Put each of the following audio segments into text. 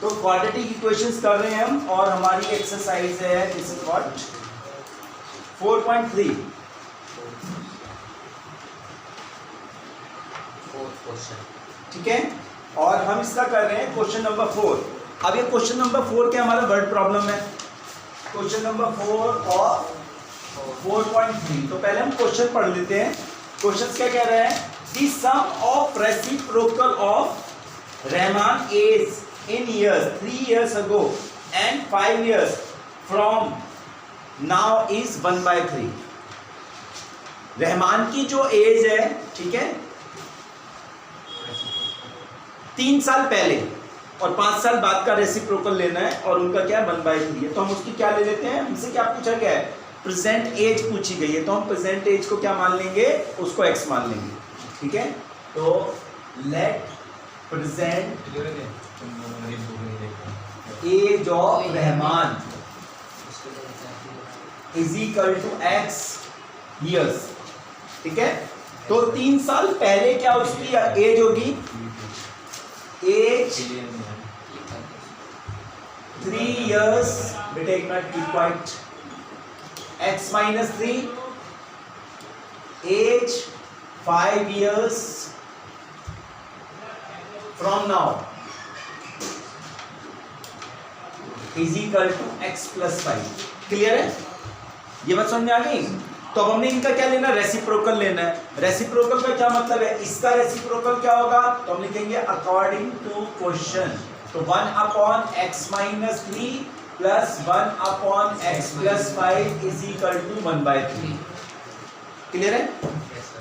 तो quadratic equations कर रहे हैं हम और हमारी एक्सरसाइज है दिस इज व्हाट 4.3 ठीक है। और हम इसका कर रहे हैं क्वेश्चन नंबर 4। अब ये क्वेश्चन नंबर 4 के हमारा वर्ड प्रॉब्लम है, क्वेश्चन नंबर 4 और 4.3। तो पहले हम क्वेश्चन पढ़ लेते हैं। क्वेश्चन क्या कह रहे हैं, the sum of reciprocal of Rahman age in years 3 years ago and 5 years from now is 1/3। Rahman की जो एज है, ठीक है, 3 साल पहले और 5 साल बाद का रेसिप्रोकल लेना है और उनका क्या है 1/3 है। तो हम उसकी क्या ले लेते हैं, हमसे क्या पूछा गया है, प्रेजेंट एज पूछी गई है, तो हम प्रेजेंट एज को क्या मान लेंगे, उसको x मान लेंगे, ठीक है। तो let present age of Rahman is equal to x years, ठीक है। तो 3 साल पहले क्या उसकी एज होगी, एज 3 years, बेटा एक minute keep quiet, x minus 3, age 5 years from now is equal to x plus 5। Clear है, ये बात समझ में आ गई। तो अब हमने इनका क्या लेना, रेसिप्रोकल लेना है। रेसिप्रोकल का क्या मतलब है, इसका रेसिप्रोकल क्या होगा, तो हम लिखेंगे अकॉर्डिंग टू क्वेश्चन। तो 1/x minus 3 plus 1/x plus 5 is equal to 1/3। Clear है।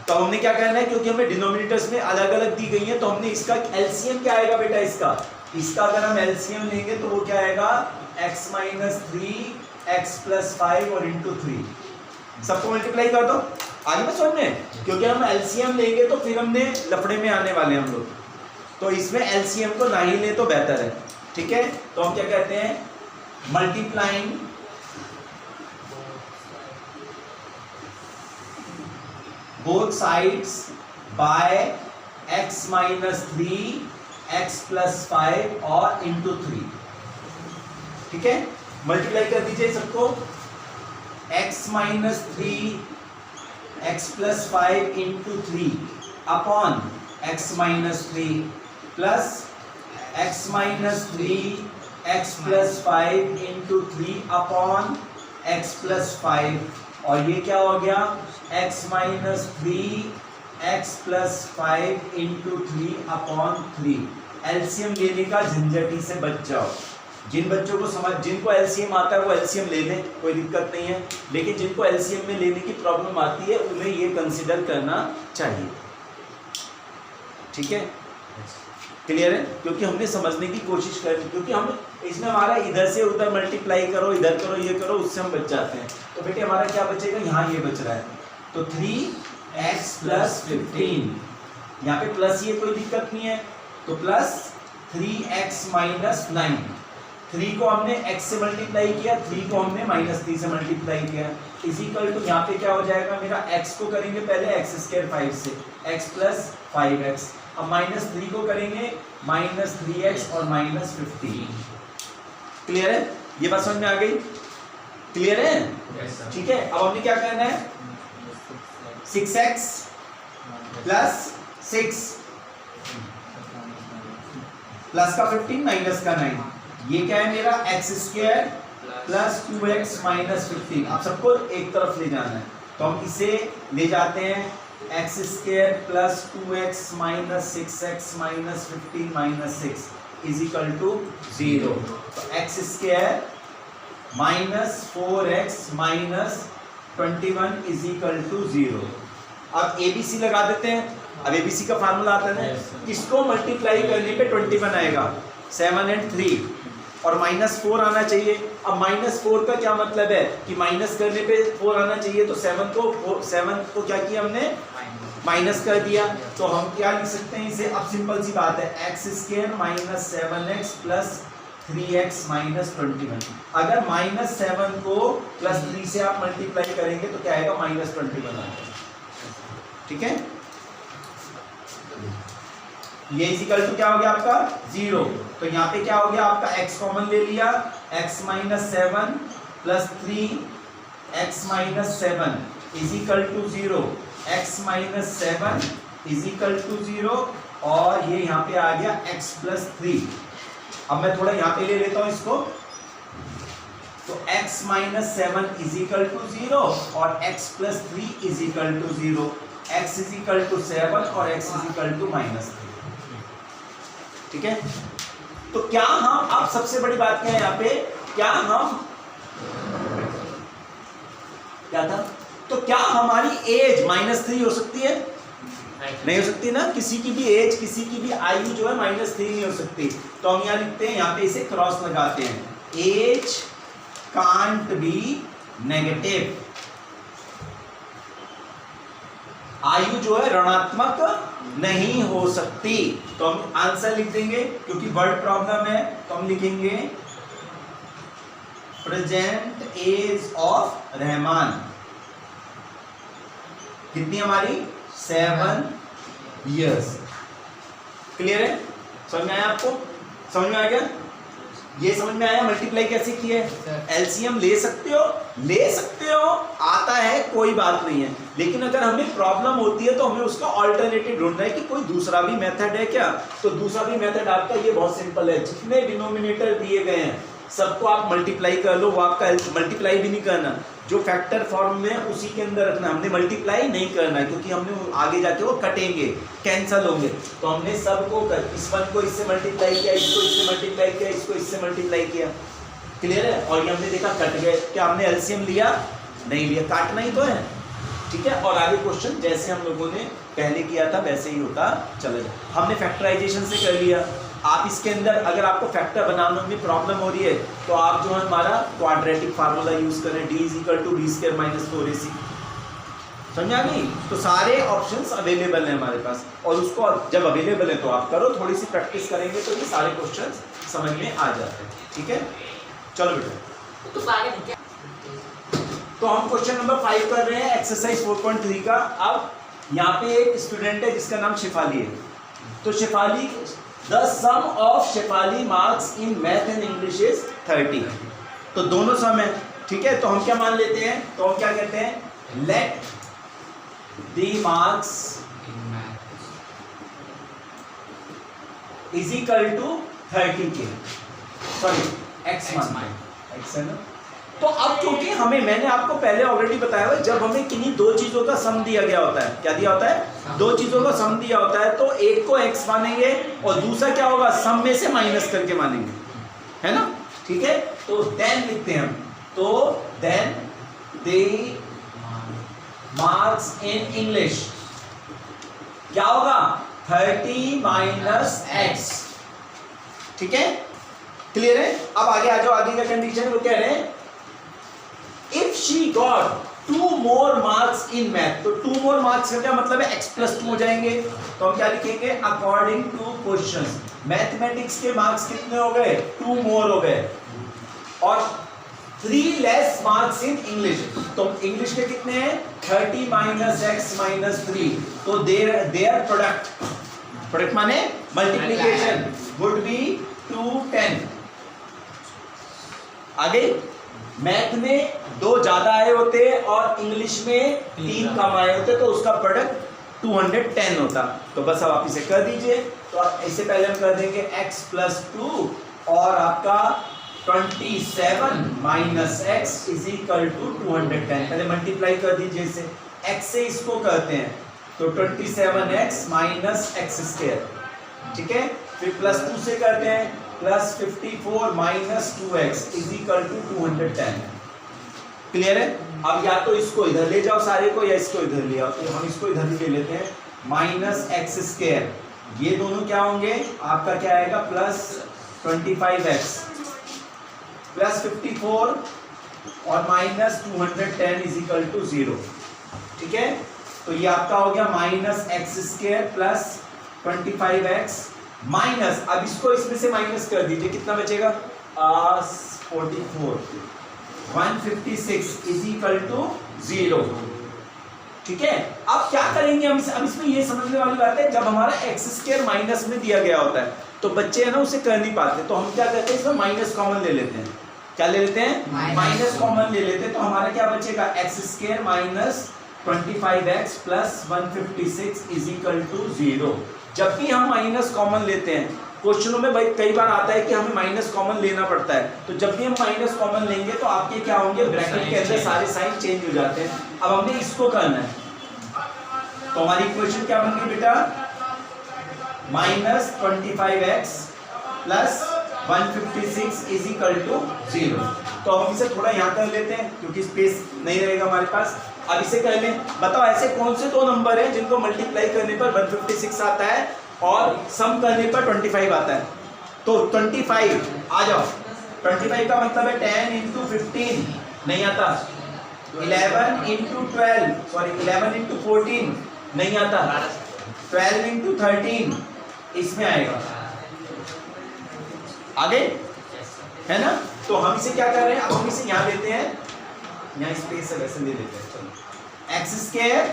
तो हमने क्या करना है, क्योंकि हमें डिनोमिनेटर्स में अलग अलग दी गई है, तो हमने इसका एलसीएम क्या आएगा बेटा, इसका अगर हम एलसीएम लेंगे तो वो क्या आएगा, x minus 3 x plus 5 और इंटू 3 सबको मल्टीप्लाई कर दो। आगे में समझ में, क्योंकि हम एलसीएम लेंगे तो फिर हमने लफड़े में आने वाले हम लोग, तो इसमें एलसीएम को ना ही ले तो बेहतर है, ठीक है। तो हम क्या कहते हैं, multiplying both sides by x minus 3 x plus 5 और इंटू 3, ठीक है। मल्टीप्लाई कर दीजिए सबको, x minus 3 x plus 5 into 3 upon x minus 3 plus x minus 3 x plus 5 into 3 upon x plus 5, और ये क्या हो गया, x minus 3 x plus 5 into 3 upon 3। LCM लेने का झंझटी से बच जाओ। जिन बच्चों को समझ, जिनको एलसीएम आता है वो एलसीएम ले लें, कोई दिक्कत नहीं है, लेकिन जिनको एलसीएम में लेने की प्रॉब्लम आती है उन्हें ये कंसीडर करना चाहिए, ठीक है। क्लियर है, क्योंकि हमने समझने की कोशिश करी, क्योंकि हम इसमें हमारा इधर से उधर मल्टीप्लाई करो, इधर करो, ये करो, उससे हम बच जाते हैं। तो बेटे हमारा क्या बचेगा, यहाँ ये बच रहा है, तो 3x plus 15, यहाँ पे प्लस, ये कोई दिक्कत नहीं है, तो प्लस 3x minus 9, 3 को हमने x से मल्टीप्लाई किया, 3 को हमने -3 से मल्टीप्लाई किया, इज इक्वल टू यहाँ पे क्या हो जाएगा मेरा, x को करेंगे पहले x² 5 से, x plus 5x, अब -3 को करेंगे -3x और -15। क्लियर है, ये बात समझ में आ गई, क्लियर है, ठीक है। अब हमने क्या करना है, 6x प्लस 6 प्लस का 15 माइनस का 9, ये क्या है मेरा x² प्लस 2x माइनस 15। आप सबको एक तरफ ले जाना है, तो हम इसे ले जाते हैं, x² plus 2x minus 6x minus 15 minus 6 is equal to 0। तो x² minus 4x minus 21 is equal to 0। अब ABC लगा देते हैं। अब ABC का फार्मूला आता है ना, इसको मल्टीप्लाई करने पे 21 आएगा, 7 and 3 और -4 आना चाहिए। अब -4 का क्या मतलब है कि माइनस करने पे 4 आना चाहिए, तो 7 को क्या किया हमने, माइनस कर दिया। तो हम क्या लिख सकते हैं इसे, अब सिंपल सी बात है, x² minus 7x plus 3x minus 21। अगर -7 को +3 से आप मल्टीप्लाई करेंगे तो क्या आएगा, -21 आएगा, ठीक है। ये इजिकल टू क्या हो गया आपका 0। तो यहाँ पे क्या हो गया आपका x कॉमन ले लिया, x minus 7 plus 3 x minus 7 is equal to 0, x minus 7 is equal to 0 और ये यहाँ पे आ गया x प्लस 3। अब मैं थोड़ा यहाँ पे ले लेता हूँ इसको, तो x माइनस 7 इजिकल टू 0 और x plus 3 is equal to 0, x is equal to 7 और x इजिकल टू माइनस 3। ठीक है, तो क्या हम, अब सबसे बड़ी बात क्या है यहाँ पे, क्या हम, क्या था, तो क्या हमारी एज -3 हो सकती है? नहीं हो सकती ना, किसी की भी एज, किसी की भी आयु जो है -3 नहीं हो सकती। तो हम यहाँ लिखते हैं, यहाँ पे इसे क्रॉस लगाते हैं, एज कांट बी नेगेटिव, आयु जो है ऋणात्मक नहीं हो सकती। तो हम आंसर लिख देंगे, क्योंकि वर्ड प्रॉब्लम है, तो हम लिखेंगे प्रेजेंट एज ऑफ रहमान कितनी हमारी 7 years। क्लियर है, समझ में आया आपको? समझ में आ गया? ये समझ में आया मल्टीप्लाई कैसे किया है? एलसीएम ले सकते हो, आता है, कोई बात नहीं है, लेकिन अगर हमें प्रॉब्लम होती है तो हमें उसका ऑल्टरनेटिव ढूंढना है कि कोई दूसरा भी मेथड है क्या। तो दूसरा भी मेथड आपका ये बहुत सिंपल है, जितने डिनोमिनेटर दिए गए हैं सबको आप मल्टीप्लाई कर लो। वो आपका मल्टीप्लाई भी नहीं करना, जो फैक्टर फॉर्म में उसी के अंदर रखना, हमने मल्टीप्लाई नहीं करना है, क्योंकि हमने आगे जाके वो कटेंगे, कैंसल होंगे। तो हमने सबको इस वन को इससे मल्टीप्लाई किया, इसको इससे मल्टीप्लाई किया, इसको इससे मल्टीप्लाई किया। क्लियर है? और ये हमने देखा कट गए। क्या हमने एलसीएम लिया? नहीं लिया, काटना ही तो है। ठीक है, और आगे क्वेश्चन जैसे हम लोगों ने पहले किया था वैसे ही होता चलेगा। हमने फैक्टराइजेशन से कर लिया। आप इसके अंदर अगर आपको फैक्टर बनाने में प्रॉब्लम हो रही है तो आप जो है हमारा क्वाड्रेटिक फार्मूला यूज करें, d = b² - 4ac। समझा नहीं? तो सारे ऑप्शंस अवेलेबल हैं हमारे पास, और उसको जब अवेलेबल है तो आप करो, थोड़ी सी प्रैक्टिस करेंगे तो ये सारे क्वेश्चंस समझ में आ जाते हैं। ठीक है, चलो बेटा, तो हम क्वेश्चन नंबर 5 कर रहे हैं, एक्सरसाइज 4.3 का। अब यहाँ पे एक स्टूडेंट है जिसका नाम शेफाली है। तो Shefali, the sum of Shefali marks in math and English is 30। तो दोनों सम है। ठीक है, तो हम क्या मान लेते हैं, तो हम क्या कहते हैं, let the marks is equal to 30 के, सॉरी x है ना। तो अब क्योंकि हमें, मैंने आपको पहले ऑलरेडी बताया हुआ, जब हमें किन्हीं दो चीजों का सम दिया गया होता है, क्या दिया होता है, दो चीजों का सम दिया होता है, तो एक को x मानेंगे और दूसरा क्या होगा, सम में से माइनस करके मानेंगे, है ना। ठीक है, तो देन लिखते हैं हम, तो then the marks in English क्या होगा, 30 माइनस x। ठीक है, क्लियर है। अब आगे आ जाओ, आगे का कंडीशन वो कह रहे हैं, if she got 2 more marks in math। तो 2 more marks का क्या मतलब है, x + 2 हो जाएंगे। तो हम क्या लिखेंगे, अकॉर्डिंग टू क्वेश्चंस, मैथमेटिक्स के मार्क्स कितने हो गए, 2 more हो गए, और 3 less marks in इंग्लिश। तो इंग्लिश के कितने हैं, 30 माइनस x माइनस 3। तो देयर प्रोडक्ट माने मल्टीप्लीकेशन वुड बी 210। आगे मैथ में 2 ज्यादा आए होते और इंग्लिश में 3 कम आए होते, तो उसका प्रोडक्ट 210 होता। तो बस अब आप इसे कर दीजिए। तो इससे पहले हम कर देंगे x + 2 और आपका 27 minus x is equal to 210। पहले मल्टीप्लाई कर दीजिए इसे, x से इसको करते हैं, तो 27x माइनस x²। ठीक है, फिर +2 से करते हैं, +54 minus 2x is equal to 210। Clear है। अब या तो इसको इधर ले जाओ सारे को, या इसको इधर ले आओ। तो हम इसको इधर ही ले लेते हैं, माइनस x²। ये दोनों क्या होंगे, आपका क्या आएगा, +25x +54 और माइनस 210 इज इक्वल टू 0। ठीक है, तो ये आपका हो गया -x² + 25x माइनस, अब इसको इसमें से माइनस कर दीजिए, कितना बचेगा, 44 156 इज इक्वल टू 0। ठीक है, अब क्या करेंगे हम अब इसमें ये समझने वाली बात है, जब हमारा एक्स स्क्वायर माइनस में दिया गया होता है तो बच्चे है ना उसे कर नहीं पाते, तो हम क्या करते हैं इसमें माइनस कॉमन ले लेते हैं। क्या ले लेते हैं? माइनस कॉमन ले लेते हैं। तो हमारा क्या बचेगा? X square minus 25x plus 156 is equal to 0। जब भी हम माइनस कॉमन लेते हैं, क्वेश्चनों में भाई कई बार आता है कि हमें माइनस कॉमन लेना पड़ता है, तो जब भी हम माइनस कॉमन लेंगे तो आपके क्या होंगे? ब्रैकेट के अंदर सारे साइन चेंज हो जाते हैं। अब हमने इसको करना है, तो हमारी इक्वेशन क्या बन गई बेटा? Minus 25x plus 156 is equal to 0। तो हम इसे थोड़ा यहाँ कर लेते हैं क्योंकि स्पेस नहीं रहेगा हमारे पास। अब इसे कर लें। बताओ ऐसे कौन से दो नंबर हैं जिनको मल्टीप्लाई करने पर 156 आता है और सम करने पर 25 आता है? तो 25 आ जाओ। 25 का मतलब है 10 इंटू 15 नहीं आता, 11 इंटू 12 सॉरी 11 इंटू 14 नहीं आता, 12 इंटू 13 इसमें आएगा। आगे है ना? तो हम इसे क्या कर रहे हैं? अब हम इसे यहाँ लेते हैं, यहाँ स्पेस है वैसे ले लेते हैं। चलो x square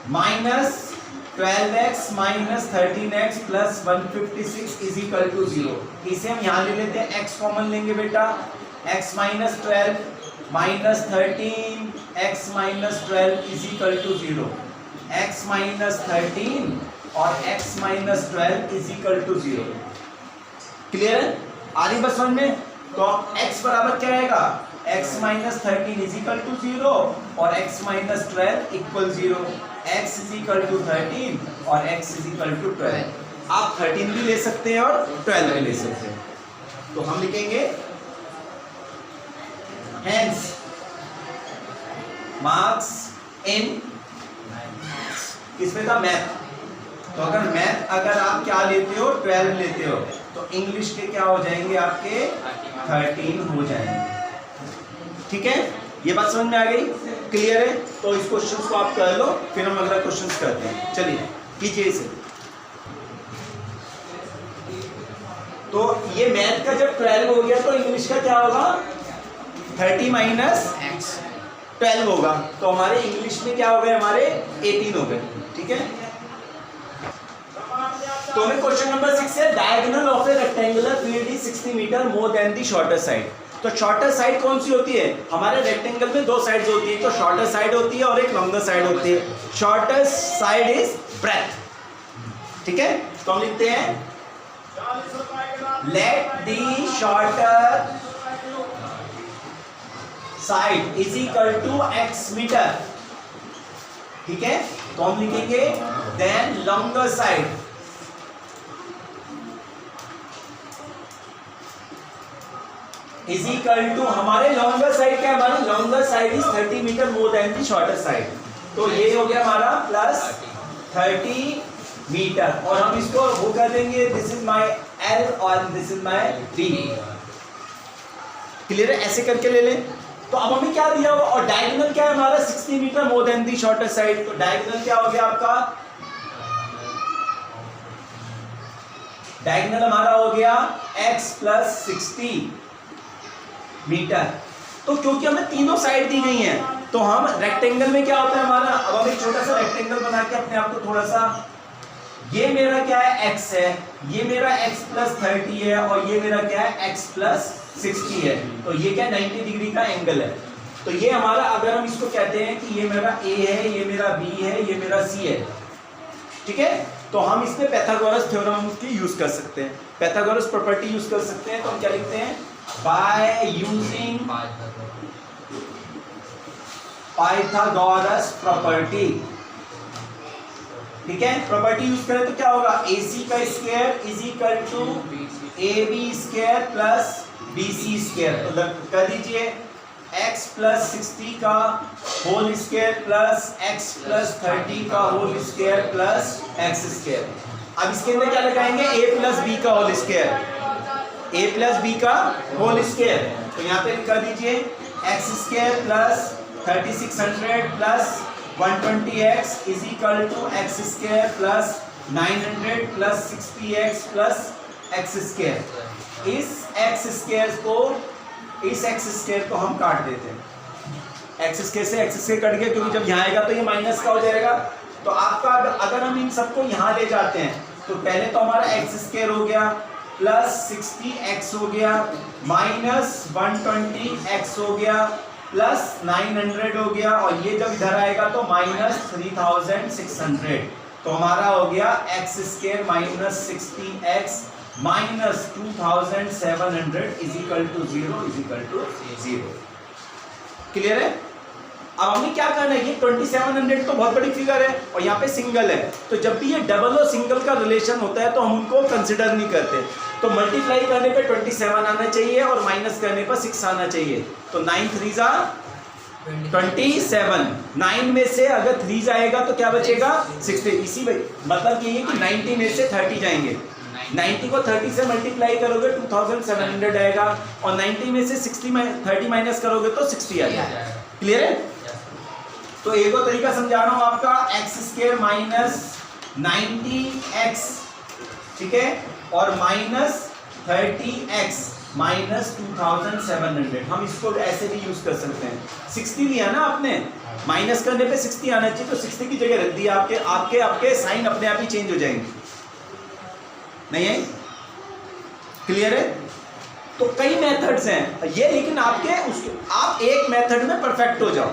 minus 12x minus 13x plus 156 is equal to 0। इसे हम यहाँ ले लेते हैं, x कॉमन लेंगे बेटा, x minus 12 minus 13 x minus 12 is equal to 0। x minus 13 और x minus 12 is equal to 0। Clear है? आधी बस समझ में? तो x बराबर क्या आएगा? x minus 13 is equal to 0 और x minus 12 equal 0। x is equal to 13 और x इज इक्वल टू 12। आप 13 भी ले सकते हैं और 12 भी ले सकते हैं। तो हम लिखेंगे हेंस मार्क्स इन किसमें था? मैथ। तो अगर मैथ अगर आप क्या लेते हो? 12 लेते हो, तो इंग्लिश के क्या हो जाएंगे? आपके 13 हो जाएंगे। ठीक है, ये बात समझ में आ गई? क्लियर है? तो इस क्वेश्चन को आप कर लो, फिर हम अगला क्वेश्चन करते हैं। चलिए कीजिए इसे। तो ये मैथ का जब 12 हो गया तो इंग्लिश का क्या होगा? 30 माइनस 12 होगा। तो हमारे इंग्लिश में क्या हो गए? हमारे 18 हो गए। ठीक है, तो हमें क्वेश्चन नंबर 6 है, diagonal of a rectangular field is 60 metre more than the shorter side. तो शॉर्टर साइड कौन सी होती है? हमारे रेक्टेंगल में दो साइड्स होती है, तो शॉर्टर साइड होती है और एक लॉन्गर साइड होती है। Shorter side is breadth. ठीक है, तो हम लिखते हैं let the shorter side is equal to x metre. ठीक है, तो हम लिखेंगे then longer side is equal to, हमारे लॉन्गर साइड क्या है? हमारा longer side is 30 metre more than the shorter side. तो ये हो गया हमारा प्लस 30 मीटर और हम इसको वो कर देंगे, दिस इज माय L और this is my D। Clear है? ऐसे करके ले लें। तो अब हमें क्या दिया हुआ और डायगोनल क्या है हमारा? 60 metre more than the shorter side. तो डायगोनल क्या हो गया आपका? डायगोनल हमारा हो गया x प्लस 60 मीटर। तो क्योंकि हमें तीनों साइड दी गई हैं, तो हम रेक्टेंगल में क्या होता है हमारा? अब हम एक छोटा सा रेक्टेंगल बना के अपने आप को थोड़ा सा, ये मेरा क्या है? x है, ये मेरा x प्लस 30 है और ये मेरा क्या है? x प्लस 60 है। तो ये क्या 90 डिग्री का एंगल है। तो ये हमारा, अगर हम इसको कहते हैं कि ये मेरा a है, ये मेरा b है, ये मेरा c है। ठीक है, तो हम इसमें पाइथागोरस थ्योरम की यूज कर सकते हैं, पाइथागोरस प्रॉपर्टी यूज कर सकते हैं। तो हम क्या लिखते हैं? By using Pythagoras property. ठीक है, प्रॉपर्टी यूज करें तो क्या होगा? AC का square is equal to AB square plus BC square. तो कर दीजिए x प्लस 60 का whole square plus x plus 30 का whole square plus x square. अब इसके अंदर क्या लगाएंगे? a प्लस b का whole square, a plus b का होल स्क्वायर। तो यहाँ पे कर दीजिए x square plus 3600 plus 120x is equal to x square plus 900 plus 60x plus x square. इस x स्क्वायर को हम काट देते हैं। एक्स स्क्वायर से एक्स स्क्वायर कट गया, क्योंकि जब यहाँ आएगा तो ये माइनस का हो जाएगा। तो आपका अगर हम इन सबको यहाँ ले जाते हैं तो पहले तो हमारा एक्स स्क्वायर हो गया प्लस 60x हो गया माइनस 120x हो गया प्लस 900 हो गया, और ये जब इधर आएगा तो माइनस 3600। तो हमारा हो गया x square minus 60x minus 2700 is equal to 0। Clear है? अब हमने क्या करना है, ये 2700 तो बहुत बड़ी फिगर है और यहाँ पे सिंगल है, तो जब भी ये डबल और सिंगल का रिलेशन होता है तो हम उनको कंसिडर नहीं करते। तो मल्टीप्लाई करने पे 27 आना चाहिए और माइनस करने पर 6 आना चाहिए। तो 9 3 27, 9 में से अगर 3 जाएगा तो क्या बचेगा 60। इसी मतलब ये है कि 90 में से 30 जाएंगे, 90 को 30 से मल्टीप्लाई करोगे 2700 आएगा, और 90 में से 30 माइनस करोगे तो 60 आ जाएगा। क्लियर है? तो एक और तरीका समझा रहा हूं आपका, एक्स स्क्वायर माइनस 90x, ठीक है, और माइनस 30x माइनस 2700। हम इसको ऐसे भी यूज कर सकते हैं। 60 लिया ना आपने, माइनस करने पे 60 आना चाहिए, तो 60 की जगह रख दिया, आपके आपके आपके साइन अपने आप ही चेंज हो जाएंगे। नहीं है? क्लियर है? तो कई मेथड्स हैं ये, लेकिन आप एक मेथड में परफेक्ट हो जाओ,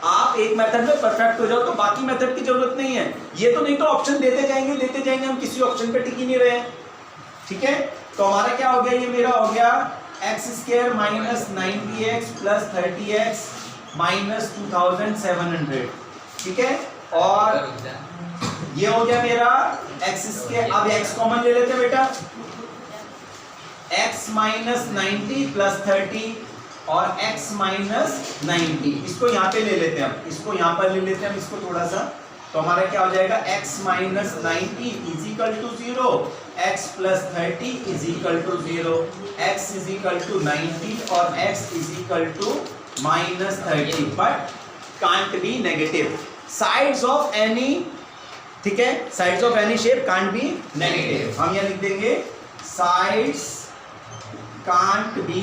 आप एक मेथड में परफेक्ट हो जाओ तो बाकी मेथड की जरूरत नहीं है। ये तो नहीं तो ऑप्शन देते जाएंगे, हम किसी ऑप्शन पे टिक ही नहीं रहे। ठीक है, तो हमारा क्या हो गया, ये मेरा हो गया x square minus 90x plus 30x minus 2700। ठीक है, और ये हो गया मेरा एक्स स्क्वायर। अब x कॉमन ले लेते हैं बेटा, x माइनस 90 प्लस 30 और x माइनस 90, इसको यहाँ पे ले लेते हैं, हम इसको यहाँ पर ले लेते हैं हम इसको थोड़ा सा। तो हमारा क्या हो जाएगा, x minus 90 is equal to 0, x plus 30 is equal to 0, x is equal to 90 और x is equal to minus 30, but can't be negative. Sides of any, ठीक है, sides of any shape can't be negative. हम यहाँ लिख देंगे sides can't be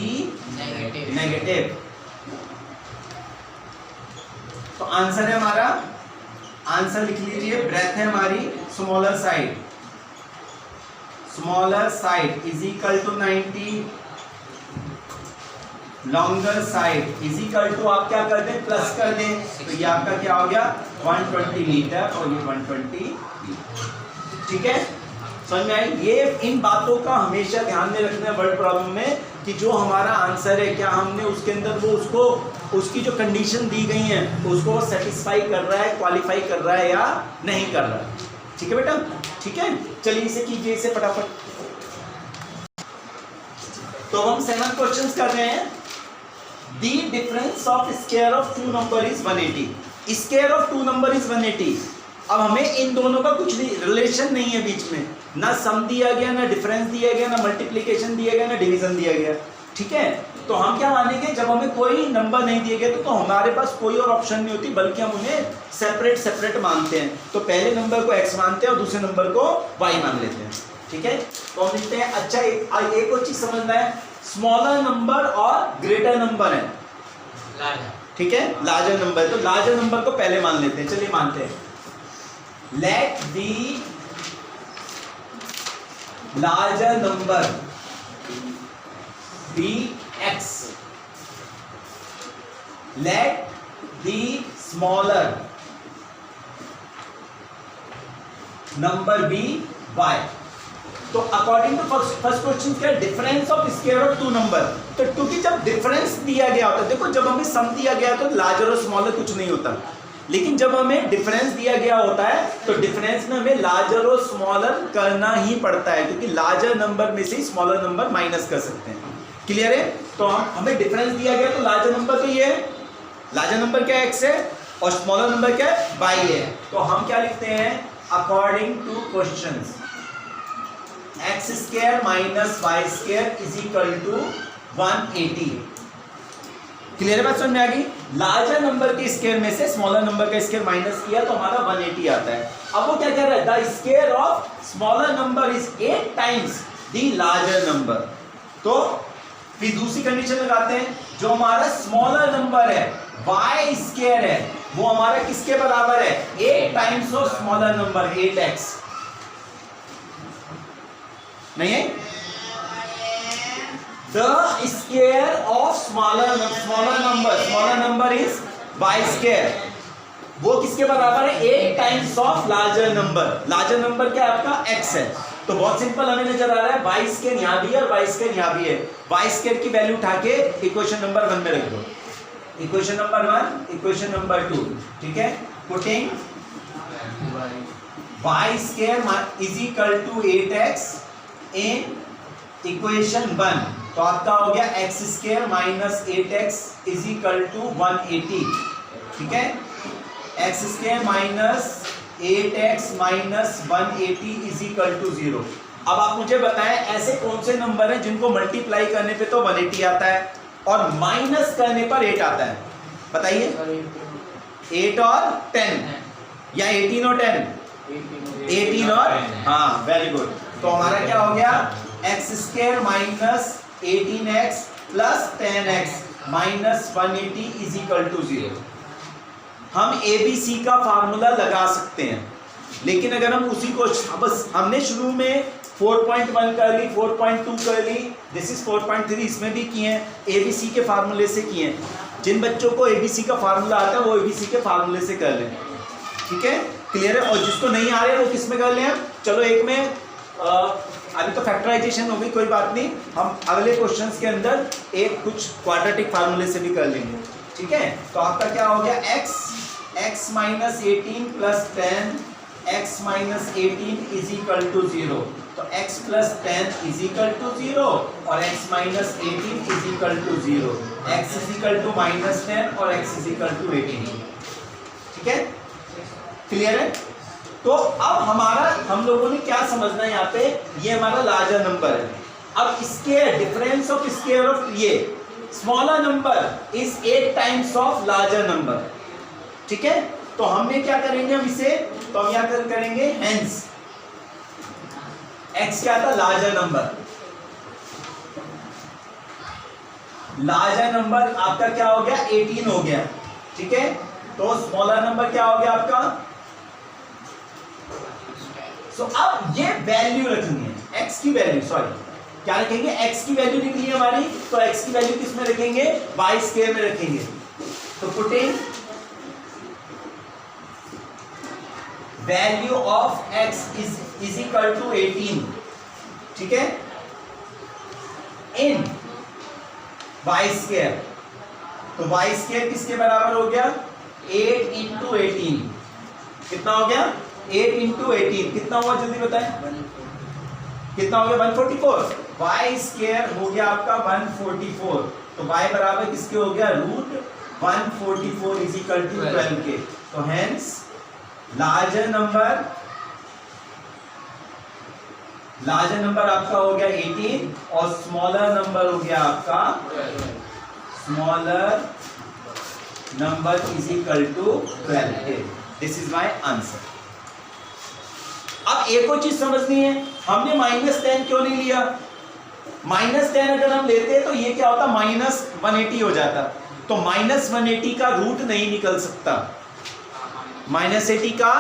negative. तो answer है हमारा, आंसर लिख लीजिए, ब्रेथ है हमारी smaller side is equal to 90, longer side is equal to, आप क्या कर दें, प्लस कर दें, तो ये आपका क्या हो गया 120 मीटर और ये 120 मीटर। ठीक है, समझ में आई? ये इन बातों का हमेशा ध्यान में रखना है वर्ड प्रॉब्लम में, कि जो हमारा आंसर है क्या हमने उसके अंदर वो उसको उसकी जो कंडीशन दी गई है उसको सेटिस्फाई कर रहा है, क्वालिफाई कर रहा है या नहीं कर रहा है। ठीक है बेटा, ठीक है, चलिए इसे कीजिए, इसे फटाफट। तो हम 7 क्वेश्चंस कर रहे हैं। The difference of square of 2 number is 180। Square of 2 number is 180। अब हमें इन दोनों का कुछ रिलेशन नहीं है बीच में, ना सम दिया गया, ना डिफरेंस दिया गया, ना मल्टीप्लिकेशन दिया गया, ना डिवीजन दिया गया। ठीक है, तो हम क्या मानेंगे, जब हमें कोई नंबर नहीं दिए गए तो हमारे पास कोई और ऑप्शन नहीं होती, बल्कि हम उन्हें सेपरेट मानते हैं। तो पहले नंबर को x मानते हैं और दूसरे नंबर को y मान लेते हैं। ठीक है, तो हम लिखते हैं। अच्छा, एक और चीज समझना है, स्मॉलर नंबर और ग्रेटर नंबर है, ठीक है, लार्जर नंबर, तो लार्जर नंबर को पहले मान लेते हैं। चलिए मानते हैं, let the larger number be x, let the smaller number be y। तो अकॉर्डिंग टू फर्स्ट क्वेश्चन क्या है, difference of square of 2 number. तो क्योंकि जब डिफरेंस दिया गया होता है, देखो जब हमें सम दिया गया तो लार्जर और स्मॉलर कुछ नहीं होता, लेकिन जब हमें डिफरेंस दिया गया होता है तो डिफरेंस में हमें लार्जर और स्मॉलर करना ही पड़ता है, क्योंकि लार्जर नंबर में से स्मॉलर नंबर माइनस कर सकते हैं। क्लियर है? तो हमें डिफरेंस दिया गया तो लार्जर नंबर तो ये है, लार्जर नंबर क्या x है और स्मॉलर नंबर क्या है y है। तो हम क्या लिखते हैं, according to questions x square minus y square is equal to 180। Clear है बात, समझ में आ गई? लार्जर नंबर के स्क्वायर में से स्मॉलर नंबर का स्क्वायर माइनस किया तो हमारा 180 आता है। अब वो क्या कर रहा है, the square of smaller number is 8 times the larger number. तो फिर दूसरी कंडीशन लगाते हैं, जो हमारा स्मॉलर नंबर है y स्क्वायर है वो हमारा किसके बराबर है? 8 times of smaller number 8x, नहीं है? The square of smaller number is y square, वो किसके बराबर है? 8 टाइम्स ऑफ लार्जर नंबर क्या है आपका? x है। तो बहुत सिंपल हमें नजर आ रहा है y स्क्वायर यहां भी है और y स्क्वायर यहां भी है। y स्क्वायर की वैल्यू उठा के इक्वेशन नंबर 1 में रख दो, इक्वेशन नंबर 1, इक्वेशन नंबर 2, ठीक है। Putting y square is equal to 8x in equation 1, तो आपका हो गया x square minus 8x is equal to 180, ठीक है। x square minus 8x minus 180 is equal to 0। अब आप मुझे बताएं ऐसे कौन से नंबर हैं जिनको मल्टीप्लाई करने पे तो 180 आता है और माइनस करने पर 8 आता है? बताइए। 8 और 10 या 18 और 10? 18 और, हाँ वेरी गुड। तो हमारा क्या हो गया? x square minus 18x plus 10x minus 180 is equal to 0। हम ABC का फार्मूला लगा सकते हैं, लेकिन अगर हम उसी को बस हमने शुरू में 4.1 कर ली, 4.2 कर ली, दिस इज 4.3, इसमें भी किए हैं, ABC के फार्मूले से किए हैं। जिन बच्चों को ABC का फार्मूला आता है वो ABC के फार्मूले से कर लें, ठीक है, क्लियर है। और जिसको नहीं आ रहे वो किस में कर लें? चलो एक में अभी तो फैक्टराइजेशन हो गई, कोई बात नहीं, हम अगले क्वेश्चंस के अंदर एक कुछ क्वाड्रेटिक फार्मूले से भी कर लेंगे, ठीक है। तो आपका क्या हो गया? x minus 18 plus 10 x minus 18 is equal to 0, तो x plus 10 is equal to 0 और x minus 18 is equal to 0, x is equal to minus 10 और x इज इक्वल टू 18, ठीक है, क्लियर है। तो अब हमारा हम लोगों ने क्या समझना है यहाँ पे? ये हमारा लार्जर नंबर है। अब इसके डिफरेंस ऑफ स्क्वायर ऑफ ये smaller number is 8 times of larger number, ठीक है। तो हमने क्या करेंगे हम इसे, तो हम यहाँ करेंगे हेंस x क्या था? Larger number. लार्जर नंबर आपका क्या हो गया? 18 हो गया, ठीक है। तो स्मॉलर नंबर क्या हो गया आपका? सो अब ये वैल्यू रखनी है, x की वैल्यू, सॉरी क्या रखेंगे? x की वैल्यू निकली है हमारी, तो x की वैल्यू किस में रखेंगे? y स्क्वायर में रखेंगे। तो putting value of x is equal to 18, ठीक है, इन y स्क्वायर, तो y स्क्वायर किसके बराबर हो गया? 8 इंटू 18, कितना हो गया? 8 इंटू 18 कितना हुआ? जल्दी बताएं, कितना हो गया? 144। y स्क्वायर हो गया आपका 144, तो y बराबर किसके हो गया? रूट 144 इज इक्वल टू 12 के। तो हेंस लार्जर नंबर आपका हो गया 18 और स्मॉलर नंबर हो गया आपका smaller number is equal to 12। This is my answer. अब एक और चीज समझनी है, हमने -10 क्यों नहीं लिया? -10 अगर हम लेते हैं तो ये क्या होता? -180 हो जाता, तो -180 का रूट नहीं निकल सकता, -80 का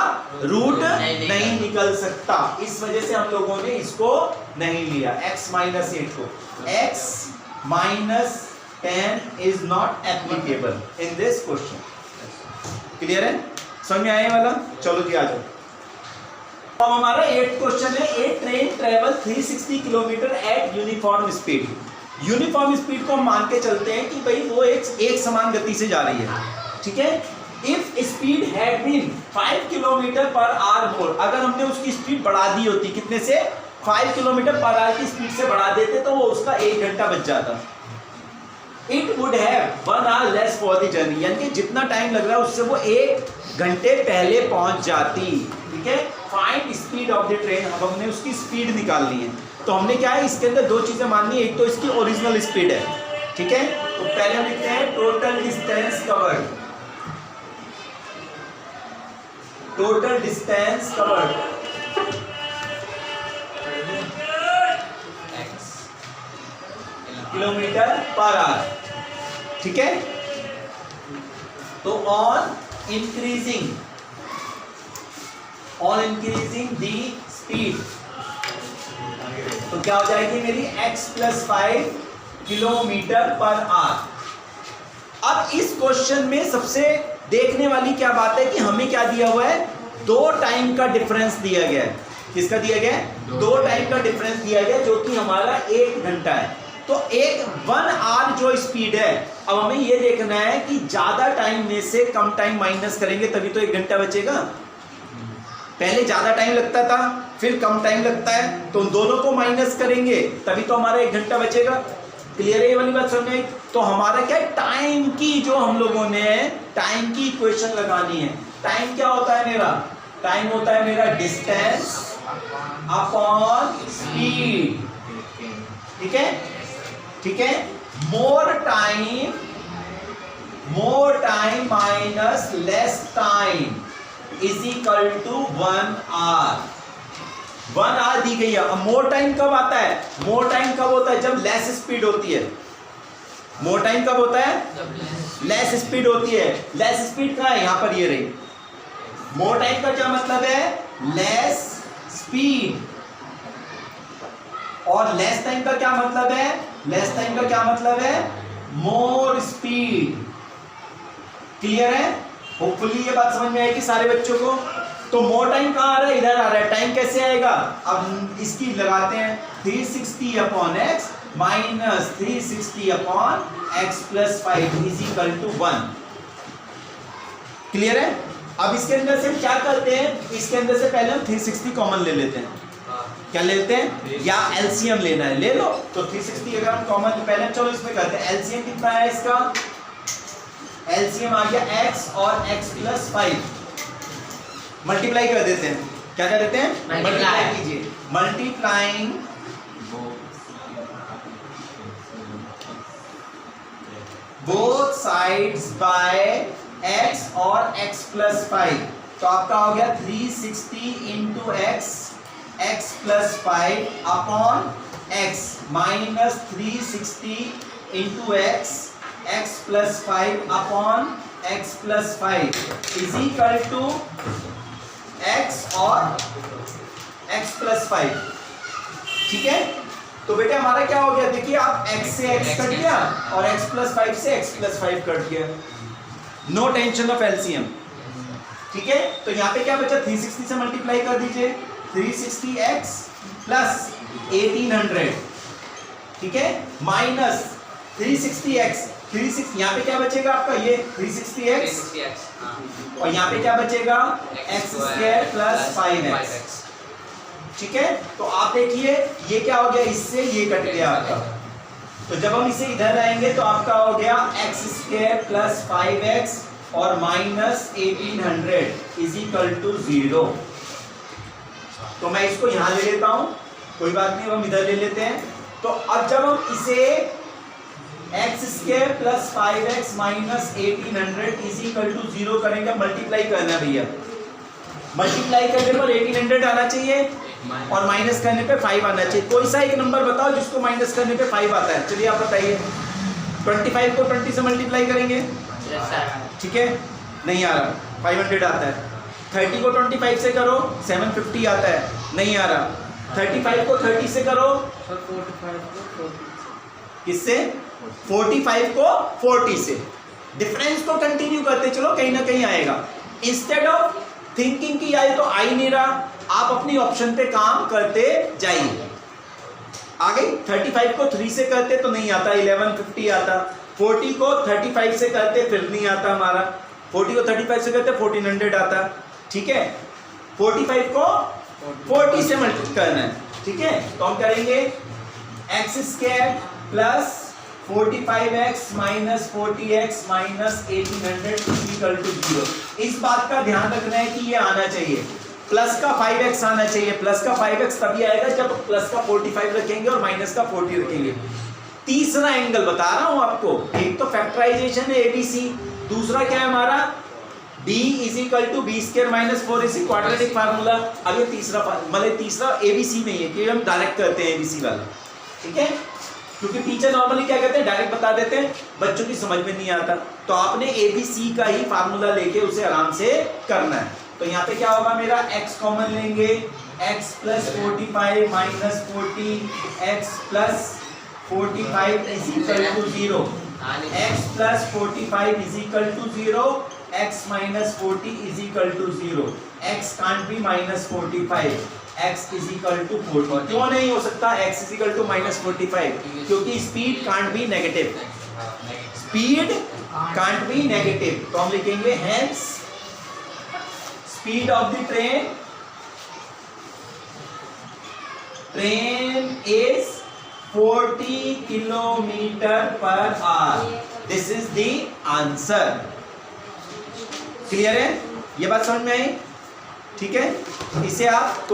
रूट नहीं निकल सकता, इस वजह से हम लोगों ने इसको नहीं लिया, x माइनस 8 को। x minus 10 is not applicable in this question. Clear है? समझ में आने वाला? चलो जी आ जाओ। अब हमारा 8th क्वेश्चन है, a train travel 360 kilometre at uniform speed. Uniform speed को हम मान के चलते हैं कि भाई वो एक समान गति से जा रही है, ठीक है। If speed had been 5 kilometre per hour more, अगर हमने उसकी स्पीड बढ़ा दी होती, कितने से? 5 किलोमीटर पर आवर की स्पीड से बढ़ा देते तो वो उसका 1 घंटा बच जाता। It would have 1 our less for the journey, यानी कि जितना टाइम लग रहा है उससे वो 1 घंटे पहले पहुंच जाती, ठीक है। Find speed of the train, अब हमने उसकी स्पीड निकालनी है, तो हमने क्या है इसके अंदर 2 चीजें माननी है, एक तो इसकी ओरिजिनल स्पीड है, ठीक है। तो पहले हम लिखते हैं total distance covered, total distance covered kilometre per our, ठीक है। तो ऑन इंक्रीजिंग दी स्पीड, तो क्या हो जाएगी मेरी x + 5 किलोमीटर पर आवर। अब इस क्वेश्चन में सबसे देखने वाली क्या बात है कि हमें क्या दिया हुआ है, 2 टाइम का डिफरेंस दिया गया है। किसका दिया गया है? 2 टाइम का डिफरेंस दिया गया, जो कि हमारा 1 घंटा है। तो 1 आवर जो स्पीड है, अब हमें यह देखना है कि ज्यादा टाइम में से कम टाइम माइनस करेंगे तभी तो 1 घंटा बचेगा। पहले ज्यादा टाइम लगता था, फिर कम टाइम लगता है, तो उन दोनों को माइनस करेंगे तभी तो हमारा 1 घंटा बचेगा। क्लियर है ये वाली बात समझ में? तो हमारा क्या है, टाइम की जो हम लोगों ने टाइम की इक्वेशन लगानी है। टाइम क्या होता है मेरा? टाइम होता है मेरा डिस्टेंस अपॉन स्पीड। ठीक है, ठीक है। More time minus less time is equal to 1 hour. 1 hour दी गई है। अब मोर टाइम कब आता है? मोर टाइम कब होता है? जब लेस स्पीड होती है। मोर टाइम कब होता है? लेस स्पीड होती है। लेस स्पीड कहां है? यहां पर ये रही। मोर टाइम का क्या मतलब है? Less speed. और लेस टाइम का क्या मतलब है? लेस टाइम का क्या मतलब है? More speed. क्लियर है? होपफुली ये बात समझ में आएगी सारे बच्चों को। तो मोर टाइम कहां आ रहा है? इधर आ रहा है। टाइम कैसे आएगा? अब इसकी लगाते हैं 360 upon x minus 360 upon x + 5 is equal to 1। क्लियर है? अब इसके अंदर से हम क्या करते हैं, इसके अंदर से पहले हम 360 कॉमन ले लेते हैं। क्या लेते हैं? या एलसीएम लेना है ले लो। तो 360 अगर हम कॉमन पहले, चलो इसमें करते हैं। एलसीएम कितना है इसका? एलसीएम आ गया x और x + 5। मल्टीप्लाई कर देते हैं। क्या कर देते हैं? मल्टीप्लाई कीजिए। Multiplying both sides by x और x + 5, तो आपका हो गया 360 into x + 5 upon x minus 360 into x + 5 upon x + 5 is equal to x और x + 5। ठीक है, तो बेटे हमारा क्या हो गया? देखिए आप x से x कट गया और x + 5 से x + 5 कट गया। No tension of LCM. ठीक है, तो यहाँ पे क्या बचा? 360 से मल्टीप्लाई कर दीजिए। 360x प्लस 1800, ठीक है, माइनस 360x। 36 यहाँ पे क्या बचेगा आपका? ये 360x और यहाँ पे क्या बचेगा? x² + 5x। ठीक है, तो आप देखिए ये क्या हो गया, इससे ये कट गया आपका। तो जब हम इसे इधर लाएंगे तो आपका हो गया x² + 5x और माइनस 1800 इज इक्वल टू 0। तो मैं इसको यहां ले लेता हूं, कोई बात नहीं, हम इधर ले लेते हैं। तो अब जब हम इसे x² + 5x minus 1800 is equal to 0 करेंगे, मल्टीप्लाई करना भैया। मल्टीप्लाई करने पर 1800 आना चाहिए और माइनस करने पे 5 आना चाहिए। कोई सा एक नंबर बताओ जिसको माइनस करने पे 5 आता है। चलिए आप बताइए। 25 को 20 से मल्टीप्लाई करेंगे, ठीक है, नहीं आ रहा, 500 आता है। 30 को 25 से करो, 750 आता है, नहीं आ रहा। 35 को 30 से करो, किससे? 45 को 40 से। डिफरेंस को कंटिन्यू करते चलो, कहीं ना कहीं आएगा। इंस्टेड ऑफ थिंकिंग की आई तो आ ही नहीं रहा, आप अपनी ऑप्शन पे काम करते जाइए। आ गई। 35 को 3 से करते तो नहीं आता, 1150 आता। 40 को 35 से करते फिर नहीं आता हमारा। 40 को 35 से करते 1400 आता। ठीक है, 45 को 40 से मल्टीप्लाई करना है। ठीक है, तो हम करेंगे x² + 45x minus 40x minus 1800 equal to 0। इस बात का ध्यान रखना है कि ये आना चाहिए, प्लस का 5x आना चाहिए। प्लस का 5x तभी आएगा जब प्लस का 45 रखेंगे और माइनस का 40 रखेंगे। तीसरा एंगल बता रहा हूं आपको, एक तो फैक्टराइजेशन है ABC, दूसरा क्या है हमारा b = b² - 4ac quadratic formula. अब ये तीसरा मतलब तीसरा ABC नहीं है कि हम डायरेक्ट करते हैं ABC वाला। ठीक है, क्योंकि टीचर नॉर्मली क्या कहते हैं, डायरेक्ट बता देते हैं, बच्चों की समझ में नहीं आता। तो आपने ABC का ही फार्मूला लेके उसे आराम से करना है। तो यहाँ पे क्या होगा, मेरा x कॉमन लेंगे, x plus 45 minus 40, x plus 45 is equal to 0, x plus 45 is equal to 0, x minus 40 is equal to 0, x can't be minus 45, x is equal to 40। क्यों नहीं हो सकता x is equal to minus 45? क्योंकि speed can't be negative, speed can't be negative. तो हम लिखेंगे hence speed of the train is 40 kilometre per our. This is the answer. Clear है? ये बात समझ में आई? ठीक है, इसे आप